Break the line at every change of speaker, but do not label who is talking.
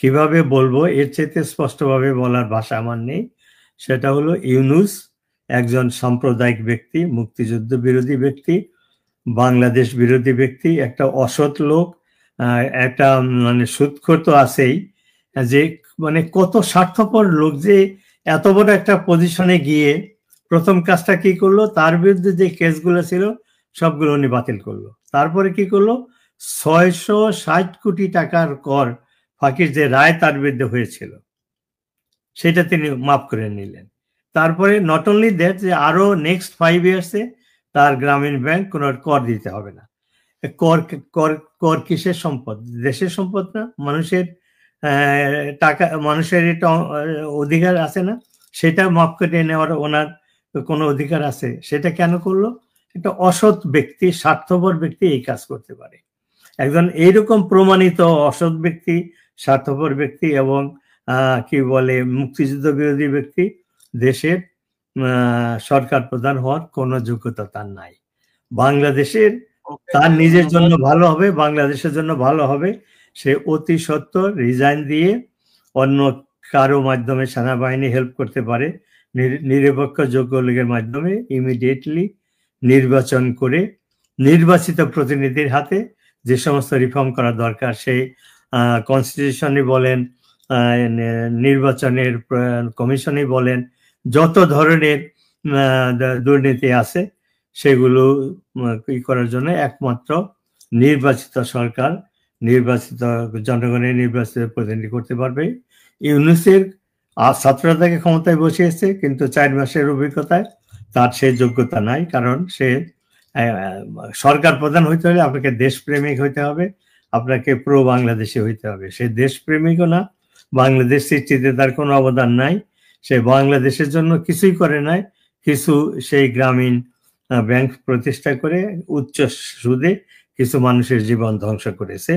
কিভাবে বলবো, এর চাইতে স্পষ্টভাবে বলার ভাষা আমার নেই। সেটা হলো ইউনূস একজন সাম্প্রদায়িক ব্যক্তি, মুক্তিযুদ্ধ বিরোধী ব্যক্তি, বাংলাদেশ বিরোধী ব্যক্তি, একটা অসৎ লোক, একটা মানে সুদখোর তো আছেই, যে মানে কত স্বার্থপর লোক যে এত বড় একটা পজিশনে গিয়ে প্রথম কাজটা কি করলো, তার বিরুদ্ধে যে কেসগুলো ছিল সবগুলো উনি বাতিল করলো। তারপরে কি করলো, 660 কোটি টাকার কর ফাঁকির যে রায় তার বিরুদ্ধে হয়েছিল সেটা তিনি মাফ করে নিলেন। তারপরে নট অনলি দ্যাট, যে আরো নেক্সট 5 ইয়ার্সে তার গ্রামীণ ব্যাংক কোনো কর দিতে হবে না। কর কর কর কিসের সম্পদ? দেশের সম্পদ না, মানুষের টাকা, মানুষের এটা অধিকার আছে না, সেটা মাফ করে নেওয়ার ওনার কোনো অধিকার আছে? সেটা কেন করলো? একটা অসৎ ব্যক্তি, স্বার্থপর ব্যক্তি এই কাজ করতে পারে। একজন এইরকম প্রমাণিত অসৎ ব্যক্তি, স্বার্থপর ব্যক্তি এবং কি বলে মুক্তিযুদ্ধ বিরোধী ব্যক্তি দেশের সরকার প্রধান হওয়ার কোনো যোগ্যতা তার নাই। বাংলাদেশের তার নিজের জন্য ভালো হবে, বাংলাদেশের জন্য ভালো হবে, সে অতি সত্বর রিজাইন দিয়ে অন্য কারো মাধ্যমে সেনাবাহিনী হেল্প করতে পারে, নিরপেক্ষ যোগ্য লোকের মাধ্যমে ইমিডিয়েটলি নির্বাচন করে নির্বাচিত প্রতিনিধির হাতে যে সমস্ত রিফর্ম করা দরকার, সেই কনস্টিটিউশনই বলেন, নির্বাচনের কমিশনই বলেন, যত ধরনের দুর্নীতি আছে সেগুলো ই করার জন্য একমাত্র নির্বাচিত সরকার, নির্বাচিত জনগণের নির্বাচিত প্রতিনিধি করতে পারবে। ইউনূসের ছাত্ররা তাকে ক্ষমতায় বসিয়েছে, কিন্তু 4 মাসের অভিজ্ঞতায় তার সেই যোগ্যতা নাই। কারণ সে সরকার প্রধান হইতে হলে আপনাকে দেশপ্রেমিক হইতে হবে, আপনাকে প্রো বাংলাদেশি হইতে হবে। সে দেশপ্রেমিকও না, বাংলাদেশ সৃষ্টিতে তার কোনো অবদান নাই, সে বাংলাদেশের জন্য কিছুই করে নাই। কিছু সেই গ্রামীণ ব্যাংক প্রতিষ্ঠা করে উচ্চ সুদে কিছু মানুষের জীবন ধ্বংস করেছে।